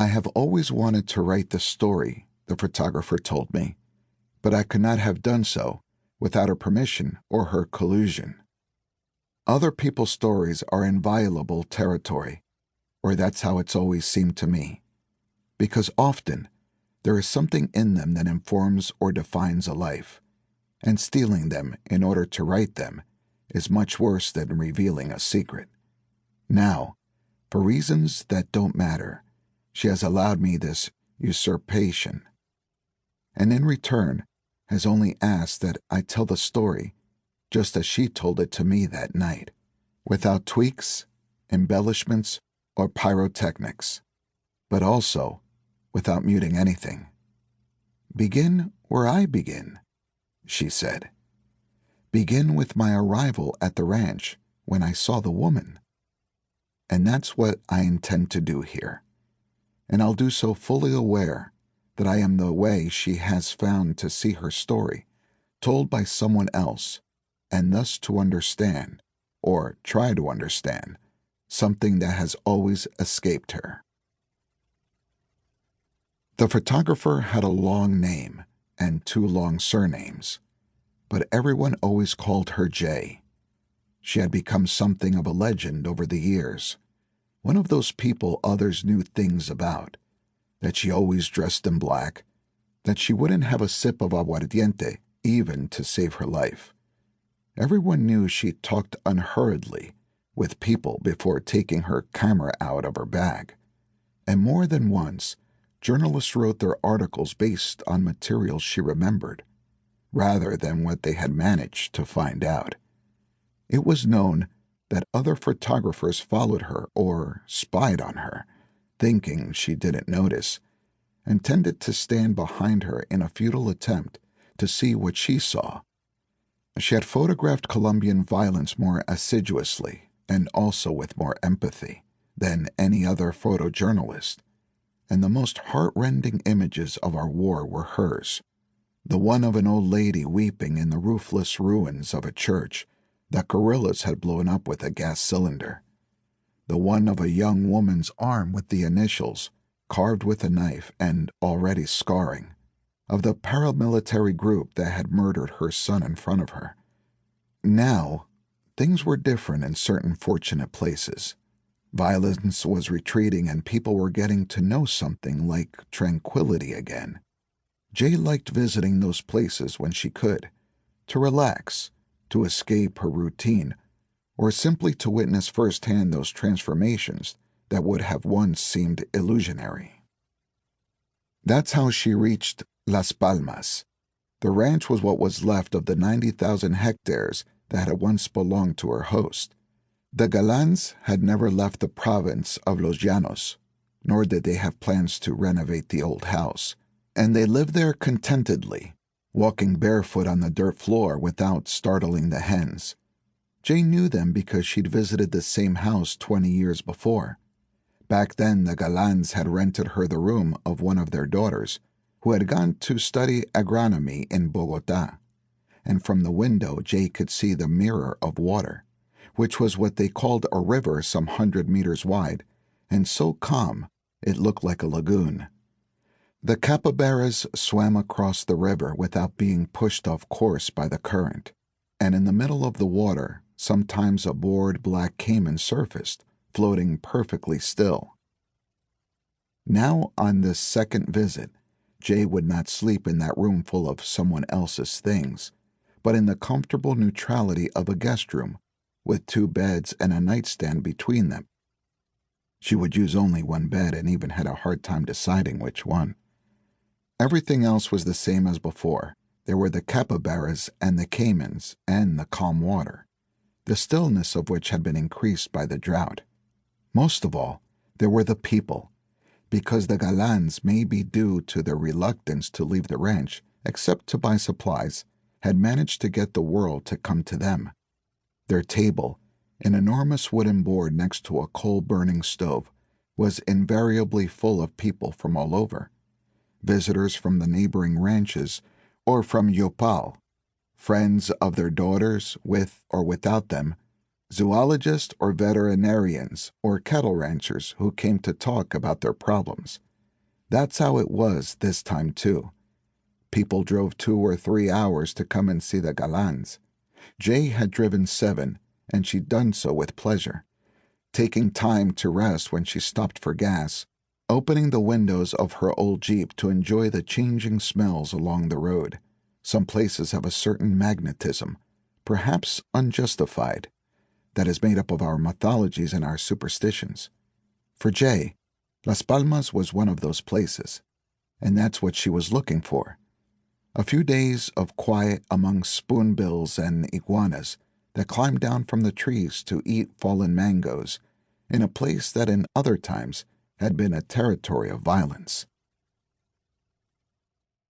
I have always wanted to write the story, the photographer told me, but I could not have done so without her permission or her collusion. Other people's stories are inviolable territory, or that's how it's always seemed to me, because often there is something in them that informs or defines a life, and stealing them in order to write them is much worse than revealing a secret. Now, for reasons that don't matter, she has allowed me this usurpation, and in return has only asked that I tell the story just as she told it to me that night, without tweaks, embellishments, or pyrotechnics, but also without muting anything. Begin where I begin, she said. Begin with my arrival at the ranch when I saw the woman. And that's what I intend to do here. And I'll do so fully aware that I am the way she has found to see her story told by someone else, and thus to understand, or try to understand, something that has always escaped her. The photographer had a long name and 2 long surnames, but everyone always called her Jay. She had become something of a legend over the years, one of those people others knew things about, that she always dressed in black, that she wouldn't have a sip of aguardiente even to save her life. Everyone knew she talked unhurriedly with people before taking her camera out of her bag, and more than once journalists wrote their articles based on material she remembered, rather than what they had managed to find out. It was known that other photographers followed her or spied on her, thinking she didn't notice, and tended to stand behind her in a futile attempt to see what she saw. She had photographed Colombian violence more assiduously and also with more empathy than any other photojournalist, and the most heart-rending images of our war were hers. The one of an old lady weeping in the roofless ruins of a church that guerrillas had blown up with a gas cylinder. The one of a young woman's arm with the initials, carved with a knife and already scarring, of the paramilitary group that had murdered her son in front of her. Now, things were different in certain fortunate places. Violence was retreating and people were getting to know something like tranquility again. Jay liked visiting those places when she could, to relax, to escape her routine, or simply to witness firsthand those transformations that would have once seemed illusionary. That's how she reached Las Palmas. The ranch was what was left of the 90,000 hectares that had once belonged to her host. The Galans had never left the province of Los Llanos, nor did they have plans to renovate the old house, and they lived there contentedly, walking barefoot on the dirt floor without startling the hens. Jane knew them because she'd visited the same house 20 years before. Back then, the Galans had rented her the room of one of their daughters, who had gone to study agronomy in Bogota, and from the window Jay could see the mirror of water, which was what they called a river some 100 meters wide, and so calm it looked like a lagoon. The capybaras swam across the river without being pushed off course by the current, and in the middle of the water sometimes a bored black caiman surfaced, floating perfectly still. Now, on this second visit, Jay would not sleep in that room full of someone else's things, but in the comfortable neutrality of a guest room, with 2 beds and a nightstand between them. She would use only one bed and even had a hard time deciding which one. Everything else was the same as before. There were the capybaras and the caimans and the calm water, the stillness of which had been increased by the drought. Most of all, there were the people, because the Galans, maybe due to their reluctance to leave the ranch, except to buy supplies, had managed to get the world to come to them. Their table, an enormous wooden board next to a coal-burning stove, was invariably full of people from all over, visitors from the neighboring ranches or from Yopal, friends of their daughters with or without them, zoologists or veterinarians or cattle ranchers who came to talk about their problems, That's how it was this time, too. People drove 2 or 3 hours to come and see the galans. Jay had driven 7, and she'd done so with pleasure, taking time to rest when she stopped for gas, opening the windows of her old Jeep to enjoy the changing smells along the road. Some places have a certain magnetism, perhaps unjustified, that is made up of our mythologies and our superstitions. For Jay, Las Palmas was one of those places, and that's what she was looking for. A few days of quiet among spoonbills and iguanas that climbed down from the trees to eat fallen mangoes in a place that in other times had been a territory of violence.